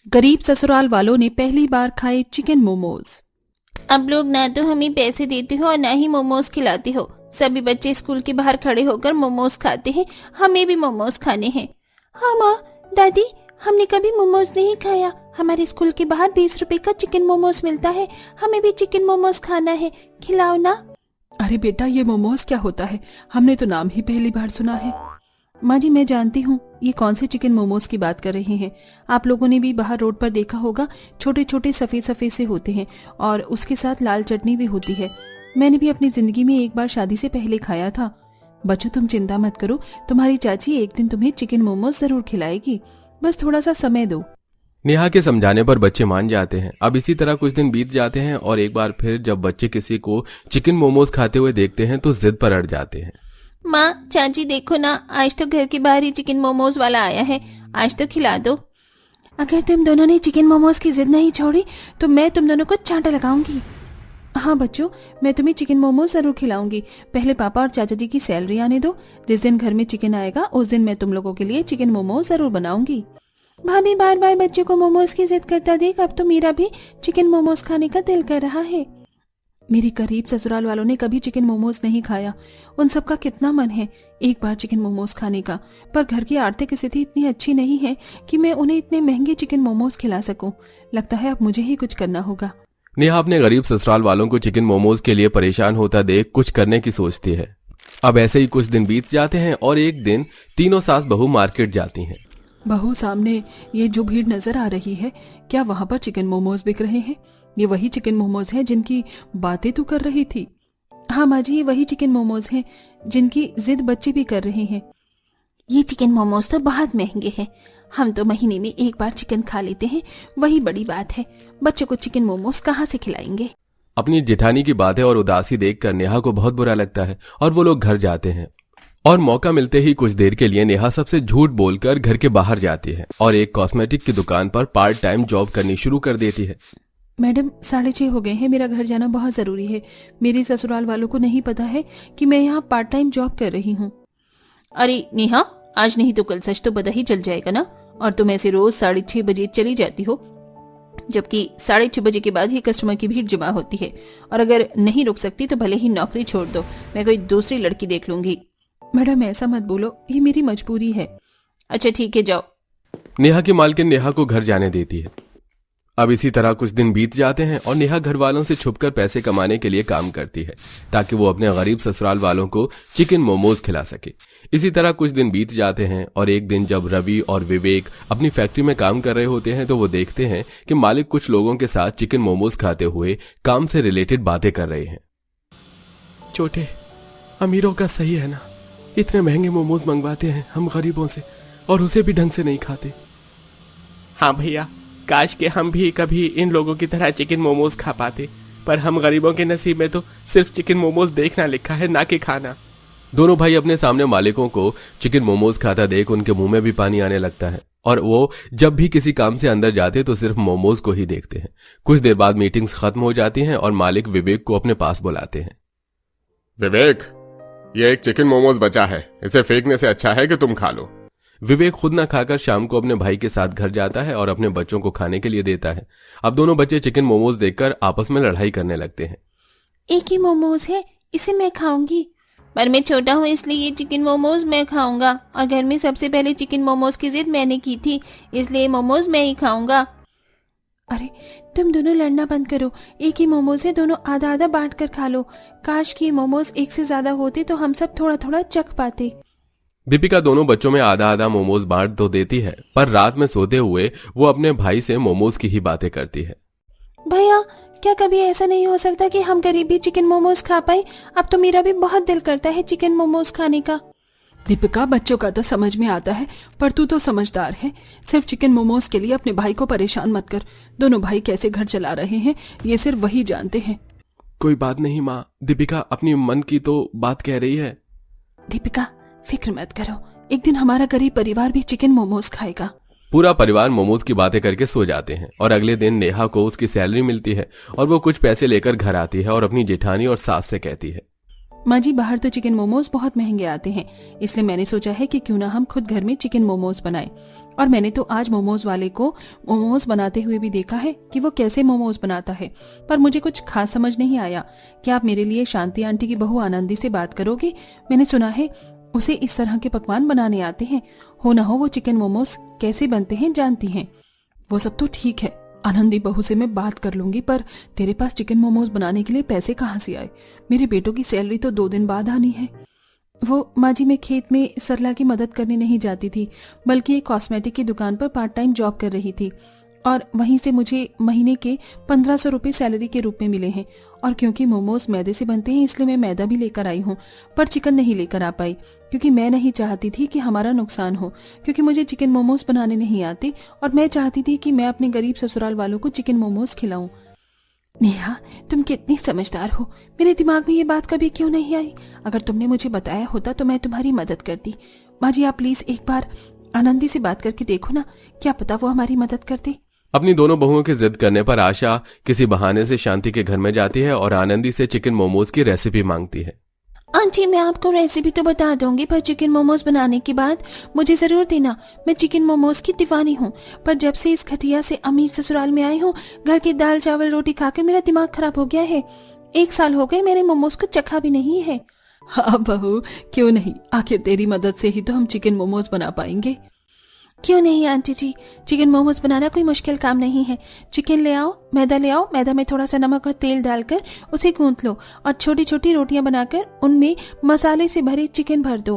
गरीब ससुराल वालों ने पहली बार खाए चिकन मोमोज। अब लोग ना तो हमें पैसे देते हो और ना ही मोमोज खिलाते हो। सभी बच्चे स्कूल के बाहर खड़े होकर मोमोज खाते हैं। हमें भी मोमोज खाने हैं। हाँ माँ, दादी, हमने कभी मोमोज नहीं खाया। हमारे स्कूल के बाहर 20 रुपए का चिकन मोमोज मिलता है। हमें भी चिकन मोमोज खाना है, खिलाओ ना। अरे बेटा, ये मोमोज क्या होता है? हमने तो नाम ही पहली बार सुना है। माँ जी, मैं जानती हूँ ये कौन से चिकन मोमोज की बात कर रहे हैं। आप लोगों ने भी बाहर रोड पर देखा होगा, छोटे छोटे सफेद सफेद से होते हैं और उसके साथ लाल चटनी भी होती है। मैंने भी अपनी जिंदगी में एक बार शादी से पहले खाया था। बच्चों, तुम चिंता मत करो, तुम्हारी चाची एक दिन तुम्हें चिकन मोमोज जरूर खिलाएगी। बस थोड़ा सा समय दो। नेहा के समझाने पर बच्चे मान जाते हैं। अब इसी तरह कुछ दिन बीत जाते हैं और एक बार फिर जब बच्चे किसी को चिकन मोमोज खाते हुए देखते हैं तो जिद पर अड़ जाते हैं। माँ, चाची देखो ना, आज तो घर के बाहर ही चिकन मोमोज वाला आया है। आज तो खिला दो। अगर तुम दोनों ने चिकन मोमोज की जिद नहीं छोड़ी तो मैं तुम दोनों को चांटा लगाऊंगी। हाँ बच्चों, मैं तुम्हें चिकन मोमोज जरूर खिलाऊंगी। पहले पापा और चाचा जी की सैलरी आने दो। जिस दिन घर में चिकन आएगा उस दिन मैं तुम लोगों के लिए चिकन मोमोज जरूर बनाऊंगी। भाभी, बार बार बच्चे को मोमोज की जिद करता देख अब तो मेरा भी चिकन मोमोज खाने का दिल कर रहा है। मेरे गरीब ससुराल वालों ने कभी चिकन मोमोज नहीं खाया। उन सबका कितना मन है एक बार चिकन मोमोज खाने का, पर घर की आर्थिक स्थिति इतनी अच्छी नहीं है कि मैं उन्हें इतने महंगे चिकन मोमोज खिला सकूं। लगता है अब मुझे ही कुछ करना होगा। नेहा अपने गरीब ससुराल वालों को चिकन मोमोज के लिए परेशान होता देख कुछ करने की सोचती है। अब ऐसे ही कुछ दिन बीत जाते हैं और एक दिन तीनों सास बहू मार्केट जाती हैं। बहू, सामने ये जो भीड़ नजर आ रही है, क्या वहां पर चिकन मोमोज बिक रहे हैं? ये वही चिकन मोमोज हैं जिनकी बातें तू कर रही थी। हाँ माँ जी, ये वही चिकन मोमोज हैं जिनकी जिद बच्चे भी कर रहे हैं। ये चिकन मोमोज तो बहुत महंगे हैं। हम तो महीने में एक बार चिकन खा लेते हैं, वही बड़ी बात है। बच्चों को चिकन मोमोज कहाँ से खिलाएंगे? अपनी जेठानी की बातें और उदासी देखकर नेहा को बहुत बुरा लगता है और वो लोग घर जाते हैं। और मौका मिलते ही कुछ देर के लिए नेहा सबसे झूठ बोलकर घर के बाहर जाती है और एक कॉस्मेटिक की दुकान पर पार्ट टाइम जॉब करनी शुरू कर देती है। मैडम, 6:30 हो गए हैं, मेरा घर जाना बहुत जरूरी है। मेरे ससुराल वालों को नहीं पता है कि मैं यहाँ पार्ट टाइम जॉब कर रही हूँ। अरे नेहा, आज नहीं तो कल सच तो पता ही चल जाएगा ना। और तुम ऐसे रोज 6:30 बजे चली जाती हो, जबकि 6:30 बजे के बाद ही कस्टमर की भीड़ जमा होती है। और अगर नहीं रुक सकती तो भले ही नौकरी छोड़ दो, मैं कोई दूसरी लड़की देख लूंगी। मैडम, ऐसा मत बोलो, ये मेरी मजबूरी है। अच्छा ठीक है, जाओ। नेहा की मालकिन नेहा को घर जाने देती है। अब इसी तरह कुछ दिन बीत जाते हैं और नेहा घर वालों से छुपकर पैसे कमाने के लिए काम करती है ताकि वो अपने गरीब ससुराल वालों को चिकन मोमोज खिला सके। इसी तरह कुछ दिन बीत जाते हैं और एक दिन जब रवि और विवेक अपनी फैक्ट्री में काम कर रहे होते हैं तो वो देखते हैं कि मालिक कुछ लोगों के साथ चिकन मोमोज खाते हुए काम से रिलेटेड बातें कर रहे हैं। छोटे अमीरों का सही है ना, इतने महंगे मोमोज मंगवाते हैं हम गरीबों से और उसे भी ढंग से नहीं खाते। हाँ भैया, काश के हम भी कभी इन लोगों की तरह चिकन मोमोज खा पाते, पर हम गरीबों के नसीब में तो सिर्फ चिकन मोमोज देखना लिखा है, ना कि खाना। दोनों भाई अपने सामने मालिकों को चिकन मोमोज खाता देख उनके मुंह में भी पानी आने लगता है और वो जब भी किसी काम से अंदर जाते तो सिर्फ मोमोज को ही देखते हैं। कुछ देर बाद मीटिंग्स खत्म हो जाती हैं और मालिक विवेक को अपने पास बुलाते हैं। विवेक, ये एक चिकन मोमोज बचा है, इसे फेंकने से अच्छा है कि तुम खा लो। विवेक खुद न खाकर शाम को अपने भाई के साथ घर जाता है और अपने बच्चों को खाने के लिए देता है। अब दोनों बच्चे चिकन मोमोज देखकर आपस में लड़ाई करने लगते हैं। एक ही मोमोज है, इसे मैं खाऊंगी, पर मैं छोटा हूँ इसलिए ये चिकन मोमोज मैं खाऊंगा। और घर में सबसे पहले चिकन मोमोज की जिद मैंने की थी, इसलिए मोमोज मैं ही खाऊंगा। अरे तुम दोनों लड़ना बंद करो, एक ही मोमोज है, दोनों आधा आधा बांट कर खा लो। काश कि मोमोज एक से ज्यादा होते तो हम सब थोड़ा थोड़ा चख पाते। दीपिका दोनों बच्चों में आधा आधा मोमोज बांट तो देती है, पर रात में सोते हुए वो अपने भाई से मोमोज की ही बातें करती है। भैया, क्या कभी ऐसा नहीं हो सकता कि हम गरीब भी चिकन मोमोज खा पाए? अब तो मेरा भी बहुत दिल करता है चिकन मोमोज खाने का। दीपिका, बच्चों का तो समझ में आता है, पर तू तो समझदार है। सिर्फ चिकन मोमोज के लिए अपने भाई को परेशान मत कर। दोनों भाई कैसे घर चला रहे हैं ये सिर्फ वही जानते हैं। कोई बात नहीं माँ, दीपिका अपनी मन की तो बात कह रही है। दीपिका, फिक्र मत करो, एक दिन हमारा गरीब परिवार भी चिकन मोमोज खाएगा। पूरा परिवार मोमोज की बातें करके सो जाते हैं और अगले दिन नेहा को उसकी सैलरी मिलती है और वो कुछ पैसे लेकर घर आती है और अपनी जेठानी और सास से कहती है, माँ जी, बाहर तो चिकन मोमोज बहुत महंगे आते हैं, इसलिए मैंने सोचा है कि क्यों ना हम खुद घर में चिकन मोमोज बनाएं। और मैंने तो आज मोमोज वाले को मोमोज बनाते हुए भी देखा है कि वो कैसे मोमोज बनाता है, पर मुझे कुछ खास समझ नहीं आया। क्या आप मेरे लिए शांति आंटी की बहू आनंदी से बात करोगे? मैंने सुना है उसे इस तरह के पकवान बनाने आते हैं। हो ना हो वो चिकन मोमोज कैसे बनते हैं जानती हैं। वो सब तो ठीक है, आनंदी बहू से मैं बात कर लूंगी, पर तेरे पास चिकन मोमोज बनाने के लिए पैसे कहाँ से आए? मेरे बेटों की सैलरी तो 2 दिन बाद आनी है। वो माँ जी, मैं खेत में सरला की मदद करने नहीं जाती थी, बल्कि एक कॉस्मेटिक की दुकान पर पार्ट टाइम जॉब कर रही थी, और वहीं से मुझे महीने के 1500 रुपये सैलरी के रूप में मिले हैं। और क्योंकि मोमोज मैदे से बनते हैं, इसलिए मैं मैदा भी लेकर आई हूँ, पर चिकन नहीं लेकर आ पाई, क्योंकि मैं नहीं चाहती थी कि हमारा नुकसान हो, क्योंकि मुझे चिकन मोमोज बनाने नहीं आते, और मैं चाहती थी कि मैं अपने गरीब ससुराल वालों को चिकन मोमोज खिलाऊं। नेहा, तुम कितनी समझदार हो, मेरे दिमाग में ये बात कभी क्यों नहीं आई? अगर तुमने मुझे बताया होता तो मैं तुम्हारी मदद करती। माँ जी, आप प्लीज एक बार आनंदी से बात करके देखो ना, क्या पता वो हमारी मदद करते। अपनी दोनों बहुओं की जिद करने पर आशा किसी बहाने से शांति के घर में जाती है और आनंदी से चिकन मोमोज की रेसिपी मांगती है। आंटी, मैं आपको रेसिपी तो बता दूंगी, पर चिकन मोमोज बनाने के बाद मुझे जरूर देना। मैं चिकन मोमोज की दीवानी हूँ, पर जब से इस घटिया से अमीर ससुराल में आई हूँ, घर की दाल चावल रोटी खाकर मेरा दिमाग खराब हो गया है। 1 साल हो गए मेरे मोमोज को चखा भी नहीं है। हाँ बहू, क्यों नहीं, आखिर तेरी मदद से ही तो हम चिकन मोमोज बना पाएंगे। क्यों नहीं आंटी जी, चिकन मोमोज बनाना कोई मुश्किल काम नहीं है। चिकन ले आओ, मैदा ले आओ, मैदा में थोड़ा सा नमक और तेल डालकर उसे गूंथ लो, और छोटी छोटी रोटियां बनाकर उनमें मसाले से भरे चिकन भर दो।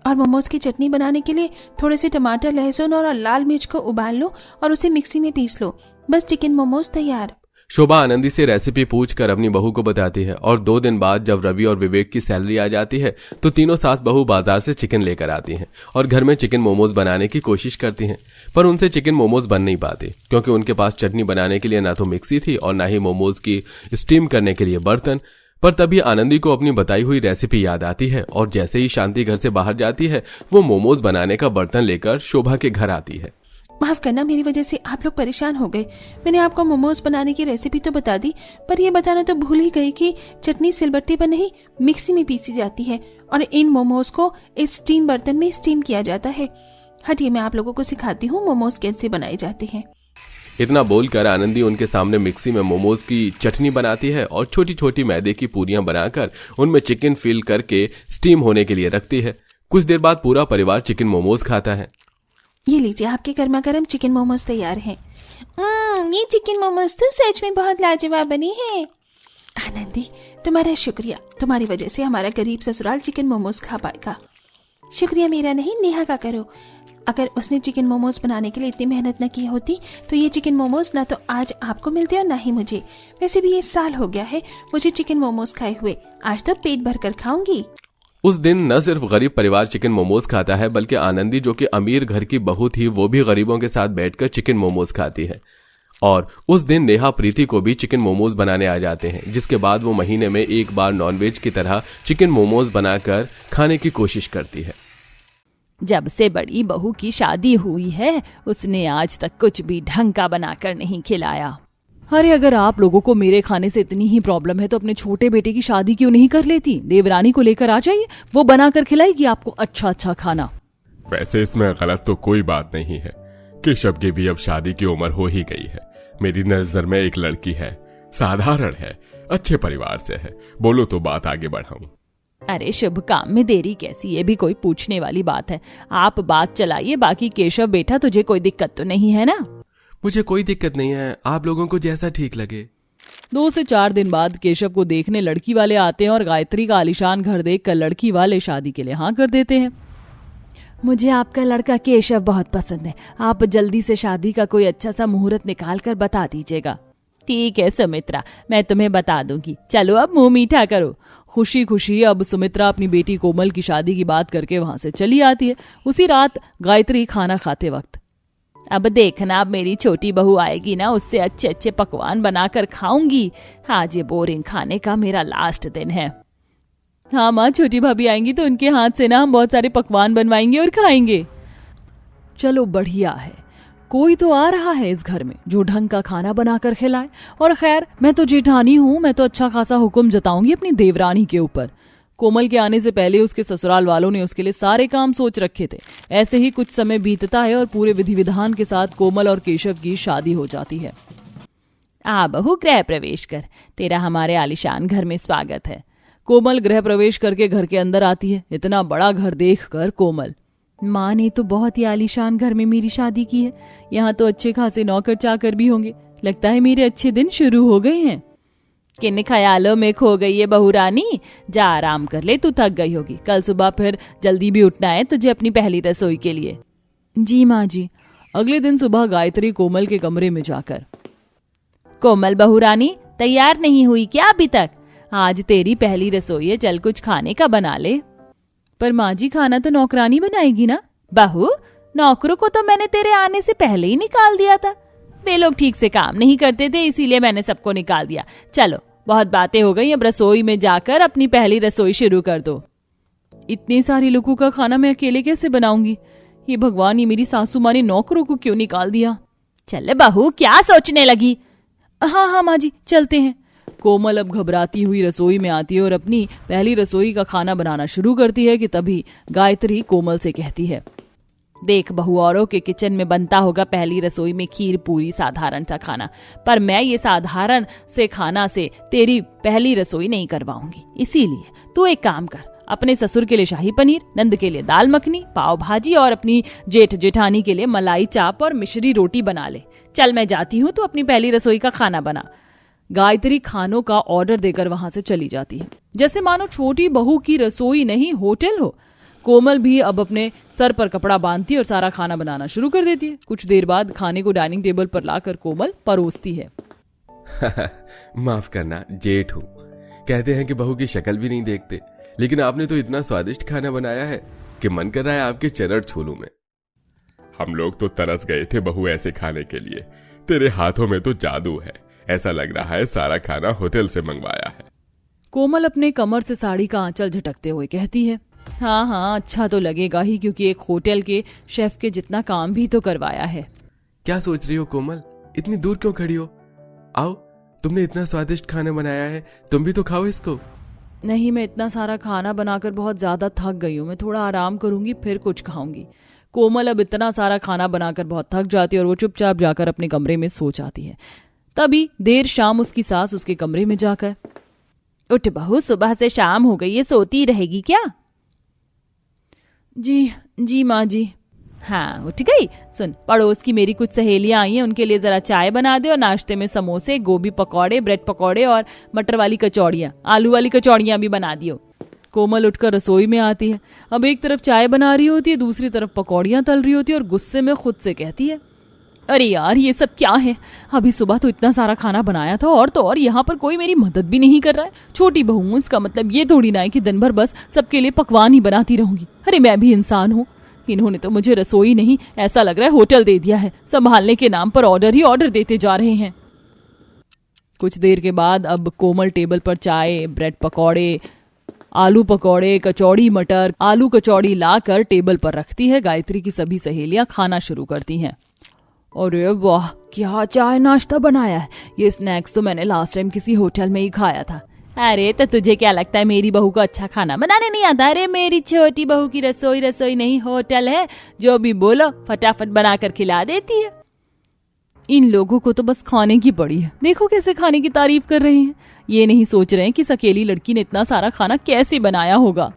और मोमोज की चटनी बनाने के लिए थोड़े से टमाटर, लहसुन और लाल मिर्च को उबाल लो और उसे मिक्सी में पीस लो। बस चिकन मोमोज तैयार। शोभा आनंदी से रेसिपी पूछकर अपनी बहू को बताती है, और 2 दिन बाद जब रवि और विवेक की सैलरी आ जाती है तो तीनों सास बहू बाजार से चिकन लेकर आती हैं और घर में चिकन मोमोज बनाने की कोशिश करती हैं, पर उनसे चिकन मोमोज बन नहीं पाते, क्योंकि उनके पास चटनी बनाने के लिए ना तो मिक्सी थी और ना ही मोमोज की स्टीम करने के लिए बर्तन। पर तभी आनंदी को अपनी बताई हुई रेसिपी याद आती है, और जैसे ही शांति घर से बाहर जाती है वो मोमोज बनाने का बर्तन लेकर शोभा के घर आती है। माफ करना, मेरी वजह से आप लोग परेशान हो गए। मैंने आपको मोमोज बनाने की रेसिपी तो बता दी, पर यह बताना तो भूल ही गई कि चटनी सिलबट्टे पर नहीं, मिक्सी में पीसी जाती है, और इन मोमोज को इस स्टीम बर्तन में स्टीम किया जाता है। हटिए, मैं आप लोगों को सिखाती हूँ मोमोज कैसे बनाए जाते हैं। इतना बोलकर आनंदी उनके सामने मिक्सी में मोमोज की चटनी बनाती है और छोटी छोटी मैदे की पूरियां बनाकर उनमें चिकन फिल करके स्टीम होने के लिए रखती है। कुछ देर बाद पूरा परिवार चिकन मोमोज खाता है। ये लीजिए, आपके गर्मा गर्म चिकन मोमोज तैयार हैं। ये चिकन मोमोज तो सच में बहुत लाजवाब बने हैं। आनंदी, तुम्हारा शुक्रिया, तुम्हारी वजह से हमारा गरीब ससुराल चिकन मोमोज खा पाएगा। शुक्रिया मेरा नहीं, नेहा का करो। अगर उसने चिकन मोमोज बनाने के लिए इतनी मेहनत न की होती तो ये चिकन मोमोज ना तो आज आपको मिलते और ना ही मुझे। वैसे भी 1 साल हो गया है मुझे चिकन मोमोज खाए हुए, आज तो पेट भर कर खाऊंगी। उस दिन न सिर्फ गरीब परिवार चिकन मोमोज खाता है, बल्कि आनंदी जो कि अमीर घर की बहू थी वो भी गरीबों के साथ बैठकर चिकन मोमोज खाती है। और उस दिन नेहा प्रीति को भी चिकन मोमोज बनाने आ जाते हैं, जिसके बाद वो महीने में 1 बार नॉनवेज की तरह चिकन मोमोज बनाकर खाने की कोशिश करती है। जब से बड़ी बहू की शादी हुई है उसने आज तक कुछ भी ढंग का बनाकर नहीं खिलाया। अरे अगर आप लोगों को मेरे खाने से इतनी ही प्रॉब्लम है तो अपने छोटे बेटे की शादी क्यों नहीं कर लेती? देवरानी को लेकर आ जाइए, वो बनाकर खिलाएगी आपको अच्छा अच्छा खाना। वैसे इसमें गलत तो कोई बात नहीं है। केशव की भी अब शादी की उम्र हो ही गई है। मेरी नजर में एक लड़की है, साधारण है, अच्छे परिवार से है, बोलो तो बात आगे बढ़ाऊं। अरे शुभ काम में देरी कैसी, ये भी कोई पूछने वाली बात है। आप बात चलाइए, बाकी केशव बेटा तुझे कोई दिक्कत तो नहीं है ना? मुझे कोई दिक्कत नहीं है, आप लोगों को जैसा ठीक लगे। 2 से 4 दिन बाद केशव को देखने लड़की वाले आते हैं और गायत्री का आलीशान घर देखकर लड़की वाले शादी के लिए हाँ कर देते हैं। मुझे आपका लड़का केशव बहुत पसंद है, आप जल्दी से शादी का कोई अच्छा सा मुहूर्त निकाल कर बता दीजिएगा। ठीक है सुमित्रा, मैं तुम्हें बता दूंगी, चलो अब मुंह मीठा करो। खुशी खुशी अब सुमित्रा अपनी बेटी कोमल की शादी की बात करके वहां से चली आती है। उसी रात गायत्री खाना खाते वक्त, अब देखना अब मेरी छोटी बहू आएगी ना, उससे अच्छे अच्छे पकवान बनाकर खाऊंगी। आज ये बोरिंग खाने का मेरा लास्ट दिन है। हाँ माँ, छोटी भाभी आएंगी तो उनके हाथ से ना हम बहुत सारे पकवान बनवाएंगे और खाएंगे। चलो बढ़िया है, कोई तो आ रहा है इस घर में जो ढंग का खाना बनाकर खिलाए। और खैर मैं तो जेठानी हूँ, मैं तो अच्छा खासा हुक्म जताऊंगी अपनी देवरानी के ऊपर। कोमल के आने से पहले उसके ससुराल वालों ने उसके लिए सारे काम सोच रखे थे। ऐसे ही कुछ समय बीतता है और पूरे विधि विधान के साथ कोमल और केशव की शादी हो जाती है। आ बहू, गृह प्रवेश कर, तेरा हमारे आलीशान घर में स्वागत है। कोमल गृह प्रवेश करके घर के अंदर आती है। इतना बड़ा घर देखकर कोमल, माँ ने तो बहुत ही आलीशान घर में मेरी शादी की है। यहाँ तो अच्छे खासे नौकर चाकर भी होंगे। लगता है मेरे अच्छे दिन शुरू हो गए हैं। किन ख्यालों में खो गई है बहू रानी, जा आराम कर ले, तू थक गई होगी। कल सुबह फिर जल्दी भी उठना है तुझे अपनी पहली रसोई के लिए। जी माँ जी। अगले दिन सुबह गायत्री कोमल के कमरे में जाकर, कोमल बहू रानी तैयार नहीं हुई क्या अभी तक? आज तेरी पहली रसोई है, चल कुछ खाने का बना ले। पर माँ जी, खाना तो नौकरानी बनाएगी ना। बहू, नौकरों को तो मैंने तेरे आने से पहले ही निकाल दिया था। वे लोग ठीक से काम नहीं करते थे, इसीलिए मैंने सबको निकाल दिया। चलो बहुत बातें हो गई, अब रसोई में जाकर अपनी पहली रसोई शुरू कर दो। इतनी सारी लोगों का खाना मैं अकेले कैसे बनाऊंगी? ये भगवान, ये मेरी सासू माँ ने नौकरों को क्यों निकाल दिया? चल बहू, क्या सोचने लगी? हाँ हाँ माँ जी, चलते हैं। कोमल अब घबराती हुई रसोई में आती है और अपनी पहली रसोई का खाना बनाना शुरू करती है कि तभी गायत्री कोमल से कहती है, देख बहू, औरों के किचन में बनता होगा पहली रसोई में खीर पूरी साधारण सा खाना, पर मैं ये साधारण से खाना से तेरी पहली रसोई नहीं करवाऊंगी। इसीलिए तू एक काम कर, अपने ससुर के लिए शाही पनीर, नंद के लिए दाल मखनी, पाव भाजी और अपनी जेठ जेठानी के लिए मलाई चाप और मिश्री रोटी बना ले। चल मैं जाती हूँ, तू अपनी पहली रसोई का खाना बना। गायत्री खानों का ऑर्डर देकर वहां से चली जाती है, जैसे मानो छोटी बहू की रसोई नहीं होटल हो। कोमल भी अब अपने सर पर कपड़ा बांधती है और सारा खाना बनाना शुरू कर देती है। कुछ देर बाद खाने को डाइनिंग टेबल पर लाकर कोमल परोसती है। माफ करना, जेठ हूँ। कहते हैं कि बहू की शक्ल भी नहीं देखते, लेकिन आपने तो इतना स्वादिष्ट खाना बनाया है कि मन कर रहा है आपके चरण छू लूं मैं। हम लोग तो तरस गए थे बहू ऐसे खाने के लिए। तेरे हाथों में तो जादू है, ऐसा लग रहा है सारा खाना होटल से मंगवाया है। कोमल अपने कमर से साड़ी का आंचल झटकते हुए कहती है, हाँ हाँ, अच्छा तो लगेगा ही, क्योंकि एक होटल के शेफ के जितना काम भी तो करवाया है। क्या सोच रही हो कोमल? इतनी दूर क्यों खड़ी हो? आओ, तुमने इतना स्वादिष्ट खाना बनाया है, तुम भी तो खाओ इसको। नहीं, मैं इतना सारा खाना बनाकर बहुत ज्यादा थक गई हूँ, मैं थोड़ा आराम करूंगी फिर कुछ खाऊंगी। कोमल अब इतना सारा खाना बनाकर बहुत थक जाती है और वो चुपचाप जाकर अपने कमरे में सो जाती है। तभी देर शाम उसकी सास उसके कमरे में जाकर, उठ बहू, सुबह से शाम हो गई है, सोती रहेगी क्या? जी माँ जी। हाँ उठ गई। सुन, पड़ोस की मेरी कुछ सहेलियां आई हैं, उनके लिए जरा चाय बना दे और नाश्ते में समोसे, गोभी पकौड़े, ब्रेड पकौड़े और मटर वाली कचौड़ियाँ, आलू वाली कचौड़ियाँ भी बना दियो। कोमल उठकर रसोई में आती है। अब एक तरफ चाय बना रही होती है, दूसरी तरफ पकौड़ियाँ तल रही होती है और गुस्से में खुद से कहती है, अरे यार ये सब क्या है? अभी सुबह तो इतना सारा खाना बनाया था और तो और यहाँ पर कोई मेरी मदद भी नहीं कर रहा है। छोटी बहू हूँ, इसका मतलब ये थोड़ी ना है कि दिन भर बस सबके लिए पकवान ही बनाती रहूंगी। अरे मैं भी इंसान हूँ, इन्होंने तो मुझे रसोई नहीं, ऐसा लग रहा है होटल दे दिया है। संभालने के नाम पर ऑर्डर ही ऑर्डर देते जा रहे हैं। कुछ देर के बाद अब कोमल टेबल पर चाय, ब्रेड पकौड़े, आलू पकौड़े, कचौड़ी मटर, आलू कचौड़ी लाकर टेबल पर रखती है। गायत्री की सभी सहेलियां खाना शुरू करती हैं। अरे वाह, क्या चाय नाश्ता बनाया है! ये स्नैक्स तो मैंने लास्ट टाइम किसी होटल में ही खाया था। अरे तो तुझे क्या लगता है मेरी बहू को अच्छा खाना बनाने नहीं आता? अरे मेरी छोटी बहू की रसोई नहीं होटल है, जो भी बोलो फटाफट बनाकर खिला देती है। इन लोगों को तो बस खाने की पड़ी है। देखो कैसे खाने की तारीफ कर रहे हैं। ये नहीं सोच रहे हैं कि इस अकेली लड़की ने इतना सारा खाना कैसे बनाया होगा।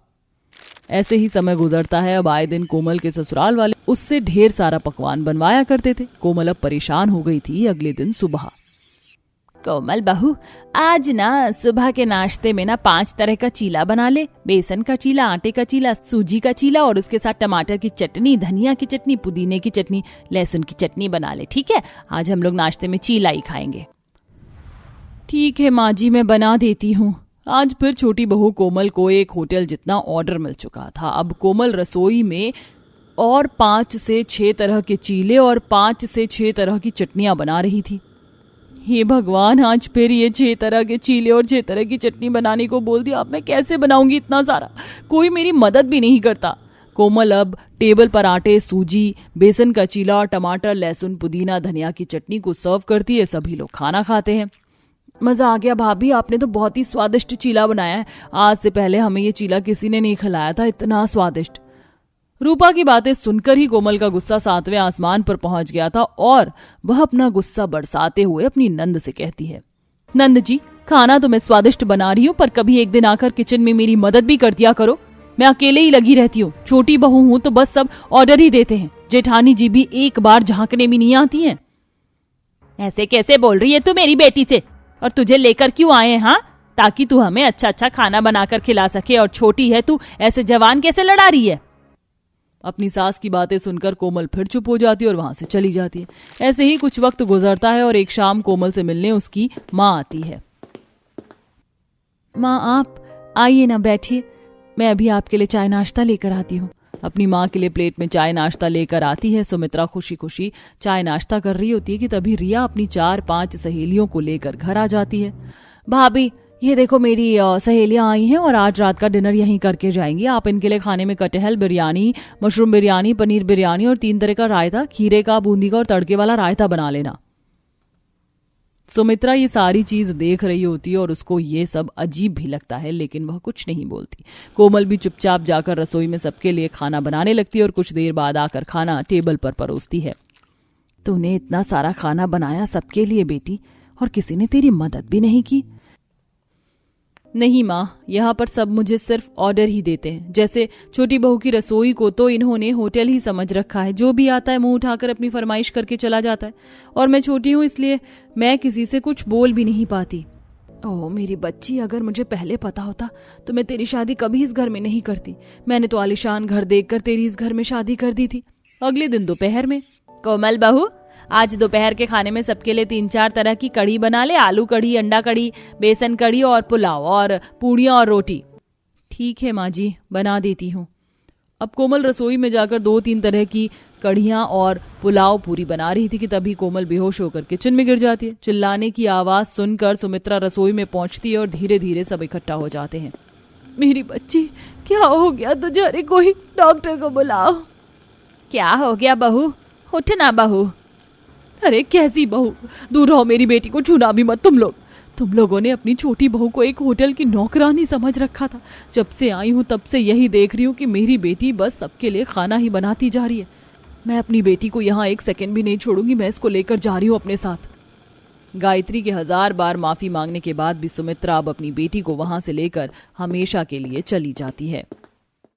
ऐसे ही समय गुजरता है। अब आए दिन कोमल के ससुराल वाले उससे ढेर सारा पकवान बनवाया करते थे। कोमल अब परेशान हो गई थी। अगले दिन सुबह, कोमल बहू, आज ना सुबह के नाश्ते में ना 5 तरह का चीला बना ले। बेसन का चीला, आटे का चीला, सूजी का चीला और उसके साथ टमाटर की चटनी, धनिया की चटनी, पुदीने की चटनी, लहसुन की चटनी बना ले। ठीक है, आज हम लोग नाश्ते में चीला ही खाएंगे। ठीक है माँ जी, मैं बना देती हूँ। आज फिर छोटी बहू कोमल को एक होटल जितना ऑर्डर मिल चुका था। अब कोमल रसोई में और 5 से 6 तरह के चीले और 5 से 6 तरह की चटनियां बना रही थी। हे भगवान, आज फिर ये 6 तरह के चीले और 6 तरह की चटनी बनाने को बोल दिया। अब मैं कैसे बनाऊंगी इतना सारा? कोई मेरी मदद भी नहीं करता। कोमल अब टेबल पर आटे, सूजी, बेसन का चीला, टमाटर, लहसुन, पुदीना, धनिया की चटनी को सर्व करती है। सभी लोग खाना खाते हैं। मजा आ गया भाभी, आपने तो बहुत ही स्वादिष्ट चीला बनाया है। आज से पहले हमें ये चीला किसी ने नहीं खिलाया था, इतना स्वादिष्ट। रूपा की बातें सुनकर ही कोमल का गुस्सा 7वें आसमान पर पहुंच गया था और वह अपना गुस्सा बरसाते हुए अपनी नंद से कहती है, नंद जी, खाना तो मैं स्वादिष्ट बना रही हूँ, पर कभी एक दिन आकर किचन में मेरी मदद भी कर दिया करो। मैं अकेले ही लगी रहती हूँ, छोटी बहू हूँ तो बस सब ऑर्डर ही देते हैं। जेठानी जी भी एक बार झांकने भी नहीं आती हैं। ऐसे कैसे बोल रही है तू मेरी बेटी से? और तुझे लेकर क्यों आए हैं? हाँ, ताकि तू हमें अच्छा अच्छा खाना बनाकर खिला सके, और छोटी है तू, ऐसे जवान कैसे लड़ा रही है? अपनी सास की बातें सुनकर कोमल फिर चुप हो जाती है और वहां से चली जाती है। ऐसे ही कुछ वक्त गुजरता है और एक शाम कोमल से मिलने उसकी माँ आती है। माँ, आप आइए ना, बैठिए, मैं अभी आपके लिए चाय नाश्ता लेकर आती हूँ। अपनी माँ के लिए प्लेट में चाय नाश्ता लेकर आती है। सुमित्रा खुशी खुशी चाय नाश्ता कर रही होती है कि तभी रिया अपनी 4-5 सहेलियों को लेकर घर आ जाती है। भाभी, ये देखो मेरी सहेलियां आई हैं और आज रात का डिनर यहीं करके जाएंगी। आप इनके लिए खाने में कटहल बिरयानी, मशरूम बिरयानी, पनीर बिरयानी और 3 तरह का रायता, खीरे का, बूंदी का और तड़के वाला रायता बना लेना। सुमित्रा ये सारी चीज देख रही होती है और उसको ये सब अजीब भी लगता है, लेकिन वह कुछ नहीं बोलती। कोमल भी चुपचाप जाकर रसोई में सबके लिए खाना बनाने लगती है और कुछ देर बाद आकर खाना टेबल पर परोसती है। तूने इतना सारा खाना बनाया सबके लिए बेटी, और किसी ने तेरी मदद भी नहीं की? नहीं माँ, यहाँ पर सब मुझे सिर्फ ऑर्डर ही देते हैं। जैसे छोटी बहू की रसोई को तो इन्होंने होटल ही समझ रखा है, जो भी आता है मुंह उठाकर अपनी फरमाइश करके चला जाता है, और मैं छोटी हूँ इसलिए मैं किसी से कुछ बोल भी नहीं पाती। ओह मेरी बच्ची, अगर मुझे पहले पता होता तो मैं तेरी शादी कभी इस घर में नहीं करती। मैंने तो आलीशान घर देखकर तेरी इस घर में शादी कर दी थी। अगले दिन दोपहर में, कोमल बहू, आज दोपहर के खाने में सबके लिए 3-4 तरह की कढ़ी बना ले। आलू कढ़ी, अंडा कढ़ी, बेसन कढ़ी और पुलाव, और पूड़ियाँ और रोटी। ठीक है माँ जी, बना देती हूँ। अब कोमल रसोई में जाकर 2-3 तरह की कढ़ियाँ और पुलाव पूरी बना रही थी कि तभी कोमल बेहोश होकर किचन में गिर जाती है। चिल्लाने की आवाज सुनकर सुमित्रा रसोई में पहुंचती है और धीरे धीरे सब इकट्ठा हो जाते हैं। मेरी बच्ची, क्या हो गया तुझे? अरे कोई डॉक्टर को बुलाओ। क्या हो गया बहू? उठ ना बहू। अरे कैसी बहू? दूर रहो, मेरी बेटी को छूना भी मत तुम लोग। तुम लोगों ने अपनी छोटी बहू को एक होटल की नौकरानी समझ रखा था। जब से आई हूँ तब से यही देख रही हूँ कि मेरी बेटी बस सबके लिए खाना ही बनाती जा रही है। मैं अपनी बेटी को यहाँ 1 सेकंड भी नहीं छोड़ूंगी। मैं इसको लेकर जा रही हूँ अपने साथ। गायत्री के 1000 बार माफी मांगने के बाद भी सुमित्रा अब अपनी बेटी को वहां से लेकर हमेशा के लिए चली जाती है।